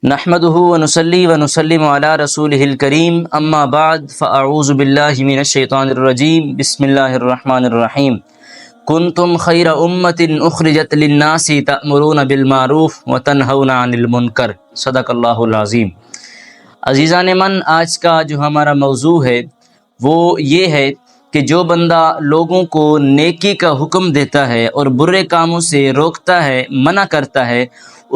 نحمده ونصلي ونسلم على رسوله الكريم اما بعد فاعوذ بالله من الشيطان الرجيم بسم الله الرحمن الرحيم كنتم خير امة اخرجت للناس تأمرون بالمعروف وتنهون عن المنکر صدق اللہ العظیم۔ عزیزان من، آج کا جو ہمارا موضوع ہے وہ یہ ہے کہ جو بندہ لوگوں کو نیکی کا حکم دیتا ہے اور برے کاموں سے روکتا ہے، منع کرتا ہے،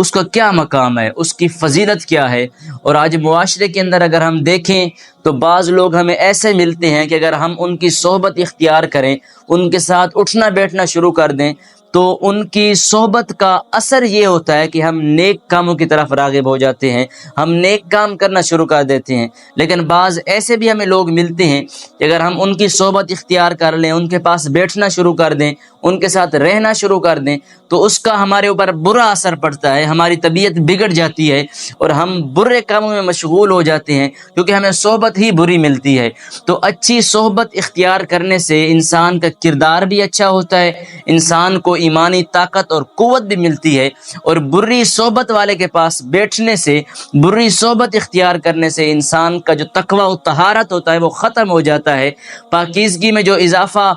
اس کا کیا مقام ہے، اس کی فضیلت کیا ہے۔ اور آج معاشرے کے اندر اگر ہم دیکھیں تو بعض لوگ ہمیں ایسے ملتے ہیں کہ اگر ہم ان کی صحبت اختیار کریں، ان کے ساتھ اٹھنا بیٹھنا شروع کر دیں تو ان کی صحبت کا اثر یہ ہوتا ہے کہ ہم نیک کاموں کی طرف راغب ہو جاتے ہیں، ہم نیک کام کرنا شروع کر دیتے ہیں۔ لیکن بعض ایسے بھی ہمیں لوگ ملتے ہیں کہ اگر ہم ان کی صحبت اختیار کر لیں، ان کے پاس بیٹھنا شروع کر دیں، ان کے ساتھ رہنا شروع کر دیں تو اس کا ہمارے اوپر برا اثر پڑتا ہے، ہماری طبیعت بگڑ جاتی ہے اور ہم برے کاموں میں مشغول ہو جاتے ہیں کیونکہ ہمیں صحبت ہی بری ملتی ہے۔ تو اچھی صحبت اختیار کرنے سے انسان کا کردار بھی اچھا ہوتا ہے، انسان کو ایمانی طاقت اور قوت بھی ملتی ہے، اور بری صحبت والے کے پاس بیٹھنے سے، بری صحبت اختیار کرنے سے انسان کا جو تقوی و طہارت ہوتا ہے وہ ختم ہو جاتا ہے، پاکیزگی میں جو اضافہ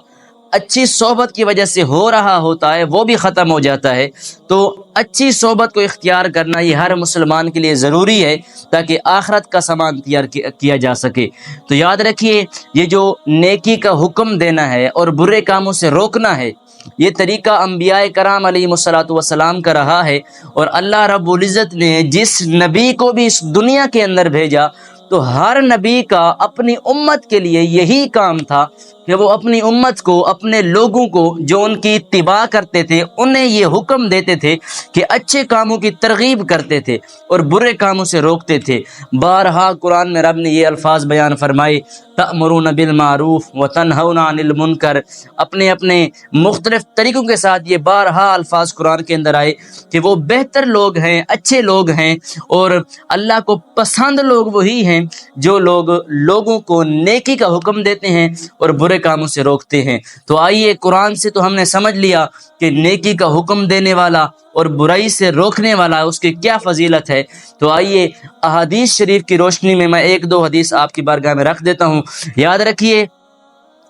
اچھی صحبت کی وجہ سے ہو رہا ہوتا ہے وہ بھی ختم ہو جاتا ہے۔ تو اچھی صحبت کو اختیار کرنا یہ ہر مسلمان کے لیے ضروری ہے تاکہ آخرت کا سامان تیار کیا جا سکے۔ تو یاد رکھیے، یہ جو نیکی کا حکم دینا ہے اور برے کاموں سے روکنا ہے، یہ طریقہ انبیاء کرام علیہ الصلوۃ والسلام کا رہا ہے، اور اللہ رب العزت نے جس نبی کو بھی اس دنیا کے اندر بھیجا تو ہر نبی کا اپنی امت کے لیے یہی کام تھا کہ وہ اپنی امت کو، اپنے لوگوں کو جو ان کی اتباع کرتے تھے انہیں یہ حکم دیتے تھے کہ اچھے کاموں کی ترغیب کرتے تھے اور برے کاموں سے روکتے تھے۔ بارہا قرآن میں رب نے یہ الفاظ بیان فرمائے، تأمرون بالمعروف وتنہون عن المنکر، اپنے اپنے مختلف طریقوں کے ساتھ یہ بارہا الفاظ قرآن کے اندر آئے کہ وہ بہتر لوگ ہیں، اچھے لوگ ہیں، اور اللہ کو پسند لوگ وہی ہیں جو لوگ لوگوں کو نیکی کا حکم دیتے ہیں اور برے کاموں سے روکتے ہیں۔ تو آئیے، قرآن سے تو ہم نے سمجھ لیا کہ نیکی کا حکم دینے والا اور برائی سے روکنے والا اس کی کیا فضیلت ہے۔ تو آئیے احادیث شریف کی روشنی میں ایک دو حدیث آپ کی بارگاہ میں رکھ دیتا ہوں۔ یاد رکھیے،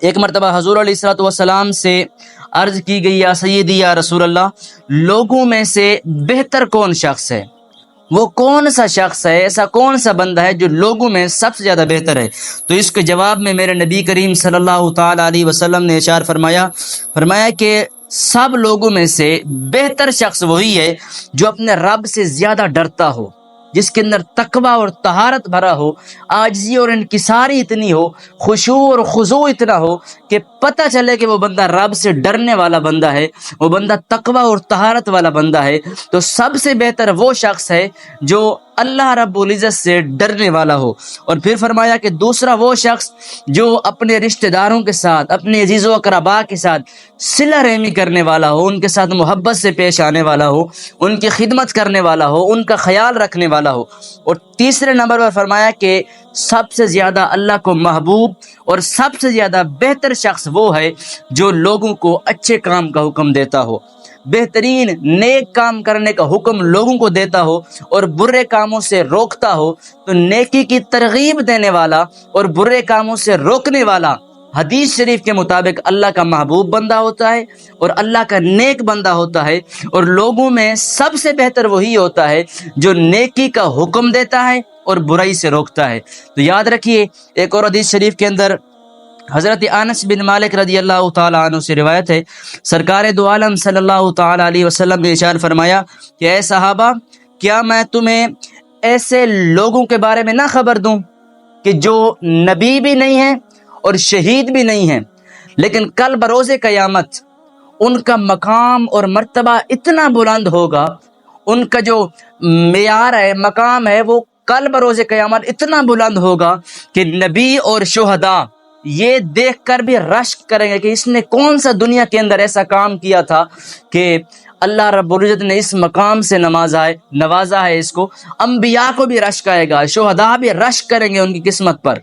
ایک مرتبہ حضور علیہ الصلوۃ والسلام سے عرض کی گئی، یا سیدی یا رسول اللہ، لوگوں میں سے بہتر کون شخص ہے؟ وہ کون سا شخص ہے، ایسا کون سا بندہ ہے جو لوگوں میں سب سے زیادہ بہتر ہے؟ تو اس کے جواب میں میرے نبی کریم صلی اللہ تعالی علیہ وسلم نے ارشاد فرمایا کہ سب لوگوں میں سے بہتر شخص وہی ہے جو اپنے رب سے زیادہ ڈرتا ہو، جس کے اندر تقوی اور طہارت بھرا ہو، عاجزی اور انکساری اتنی ہو، خشوع اور خضوع اتنا ہو کہ پتہ چلے کہ وہ بندہ رب سے ڈرنے والا بندہ ہے، وہ بندہ تقوی اور طہارت والا بندہ ہے۔ تو سب سے بہتر وہ شخص ہے جو اللہ رب العزت سے ڈرنے والا ہو۔ اور پھر فرمایا کہ دوسرا وہ شخص جو اپنے رشتہ داروں کے ساتھ، اپنے عزیز و اقربا کے ساتھ صلہ رحمی کرنے والا ہو، ان کے ساتھ محبت سے پیش آنے والا ہو، ان کی خدمت کرنے والا ہو، ان کا خیال رکھنے والا ہو۔ اور تیسرے نمبر پر فرمایا کہ سب سے زیادہ اللہ کو محبوب اور سب سے زیادہ بہتر شخص وہ ہے جو لوگوں کو اچھے کام کا حکم دیتا ہو، بہترین نیک کام کرنے کا حکم لوگوں کو دیتا ہو اور برے کاموں سے روکتا ہو۔ تو نیکی کی ترغیب دینے والا اور برے کاموں سے روکنے والا حدیث شریف کے مطابق اللہ کا محبوب بندہ ہوتا ہے اور اللہ کا نیک بندہ ہوتا ہے، اور لوگوں میں سب سے بہتر وہی ہوتا ہے جو نیکی کا حکم دیتا ہے اور برائی سے روکتا ہے۔ تو یاد رکھیے، ایک اور حدیث شریف کے اندر حضرت انس بن مالک رضی اللہ تعالیٰ عنہ سے روایت ہے، سرکار دو عالم صلی اللہ تعالیٰ علیہ وسلم نے ارشاد فرمایا کہ اے صحابہ، کیا میں تمہیں ایسے لوگوں کے بارے میں نہ خبر دوں کہ جو نبی بھی نہیں ہیں اور شہید بھی نہیں ہیں، لیکن کل بروز قیامت ان کا مقام اور مرتبہ اتنا بلند ہوگا، ان کا جو معیار ہے، مقام ہے، وہ کل بروز قیامت اتنا بلند ہوگا کہ نبی اور شہداء یہ دیکھ کر بھی رشک کریں گے کہ اس نے کون سا دنیا کے اندر ایسا کام کیا تھا کہ اللہ رب العزت نے اس مقام سے نوازا ہے اس کو۔ انبیاء کو بھی رشک آئے گا، شہداء بھی رشک کریں گے ان کی قسمت پر۔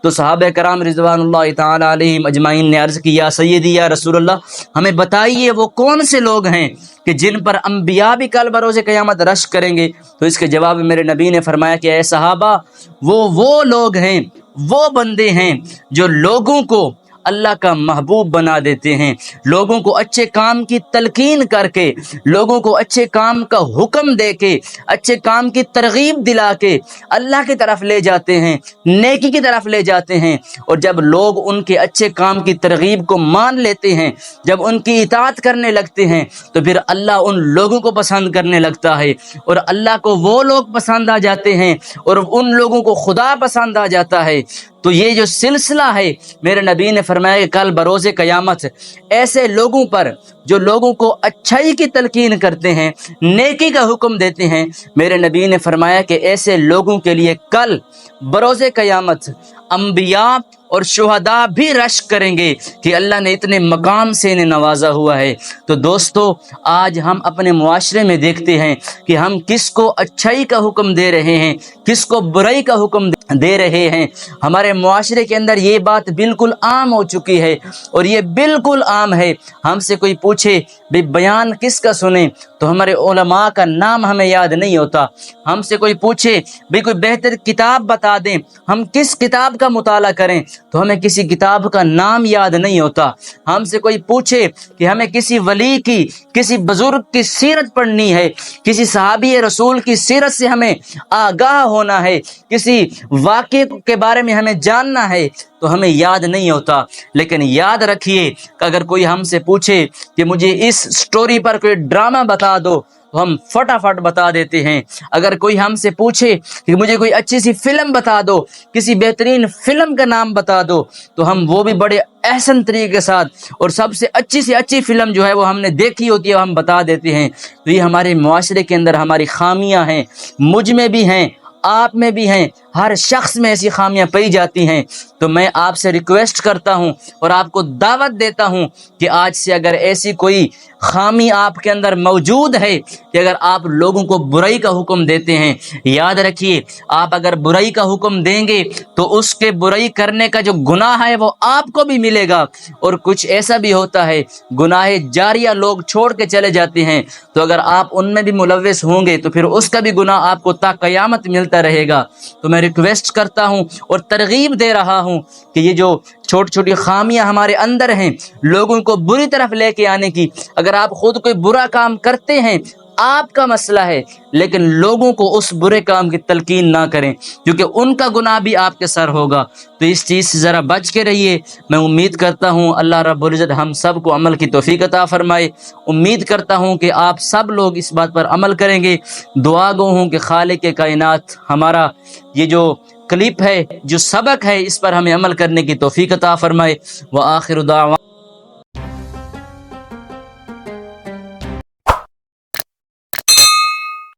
تو صحابہ کرام رضوان اللہ تعالی علیہم اجمعین نے عرض کی یا سیدی یا رسول اللہ ہمیں بتائیے وہ کون سے لوگ ہیں کہ جن پر انبیاء بھی کل بروز قیامت رشک کریں گے؟ تو اس کے جواب میں میرے نبی نے فرمایا کہ اے صحابہ وہ لوگ ہیں، وہ بندے ہیں جو لوگوں کو اللہ کا محبوب بنا دیتے ہیں، لوگوں کو اچھے کام کی تلقین کر کے، لوگوں کو اچھے کام کا حکم دے کے، اچھے کام کی ترغیب دلا کے اللہ کی طرف لے جاتے ہیں، نیکی کی طرف لے جاتے ہیں۔ اور جب لوگ ان کے اچھے کام کی ترغیب کو مان لیتے ہیں، جب ان کی اطاعت کرنے لگتے ہیں، تو پھر اللہ ان لوگوں کو پسند کرنے لگتا ہے، اور اللہ کو وہ لوگ پسند آ جاتے ہیں، اور ان لوگوں کو خدا پسند آ جاتا ہے۔ تو یہ جو سلسلہ ہے، میرے نبی نے فرمایا کہ کل بروز قیامت ایسے لوگوں پر جو لوگوں کو اچھائی کی تلقین کرتے ہیں، نیکی کا حکم دیتے ہیں، میرے نبی نے فرمایا کہ ایسے لوگوں کے لیے کل بروز قیامت انبیاء اور شہداء بھی رشک کریں گے کہ اللہ نے اتنے مقام سے انہیں نوازا ہوا ہے۔ تو دوستو، آج ہم اپنے معاشرے میں دیکھتے ہیں کہ ہم کس کو اچھائی کا حکم دے رہے ہیں، کس کو برائی کا حکم دے رہے ہیں۔ ہمارے معاشرے کے اندر یہ بات بالکل عام ہو چکی ہے، اور یہ بالکل عام ہے۔ ہم سے کوئی پوچھے بھی بیان کس کا سنیں تو ہمارے علماء کا نام ہمیں یاد نہیں ہوتا۔ ہم سے کوئی پوچھے بھی کوئی بہتر کتاب بتا دیں، ہم کس کتاب کا مطالعہ کریں تو ہمیں کسی کتاب کا نام یاد نہیں ہوتا۔ ہم سے کوئی پوچھے کہ ہمیں کسی ولی کی، کسی بزرگ کی سیرت پڑھنی ہے، کسی صحابی رسول کی سیرت سے ہمیں آگاہ ہونا ہے، کسی واقعے کے بارے میں ہمیں جاننا ہے تو ہمیں یاد نہیں ہوتا۔ لیکن یاد رکھیے کہ اگر کوئی ہم سے پوچھے کہ مجھے اس سٹوری پر کوئی ڈرامہ بتا دو تو ہم فٹافٹ بتا دیتے ہیں۔ اگر کوئی ہم سے پوچھے کہ مجھے کوئی اچھی سی فلم بتا دو، کسی بہترین فلم کا نام بتا دو، تو ہم وہ بھی بڑے احسن طریقے کے ساتھ اور سب سے اچھی فلم جو ہے وہ ہم نے دیکھی ہوتی ہے ہم بتا دیتے ہیں۔ تو یہ ہمارے معاشرے کے اندر ہماری خامیاں ہیں، مجھ میں بھی ہیں، آپ میں بھی ہیں، ہر شخص میں ایسی خامیاں پائی جاتی ہیں۔ تو میں آپ سے ریکویسٹ کرتا ہوں اور آپ کو دعوت دیتا ہوں کہ آج سے اگر ایسی کوئی خامی آپ کے اندر موجود ہے کہ اگر آپ لوگوں کو برائی کا حکم دیتے ہیں، یاد رکھیے آپ اگر برائی کا حکم دیں گے تو اس کے برائی کرنے کا جو گناہ ہے وہ آپ کو بھی ملے گا، اور کچھ ایسا بھی ہوتا ہے گناہ جاریہ لوگ چھوڑ کے چلے جاتے ہیں، تو اگر آپ ان میں بھی ملوث ہوں گے تو پھر اس کا بھی گناہ آپ کو تا قیامت ملتا رہے گا۔ تو میں ریکویسٹ کرتا ہوں اور ترغیب دے رہا ہوں کہ یہ جو چھوٹی چھوٹی خامیاں ہمارے اندر ہیں لوگوں کو بری طرف لے کے آنے کی، اگر آپ خود کوئی برا کام کرتے ہیں آپ کا مسئلہ ہے، لیکن لوگوں کو اس برے کام کی تلقین نہ کریں کیونکہ ان کا گناہ بھی آپ کے سر ہوگا۔ تو اس چیز سے ذرا بچ کے رہیے۔ میں امید کرتا ہوں اللہ رب العزت ہم سب کو عمل کی توفیق عطا فرمائے۔ امید کرتا ہوں کہ آپ سب لوگ اس بات پر عمل کریں گے۔ دعا گو ہوں کہ خالق کائنات ہمارا یہ جو کلپ ہے، جو سبق ہے، اس پر ہمیں عمل کرنے کی توفیق عطا فرمائے۔ وآخر دعوانا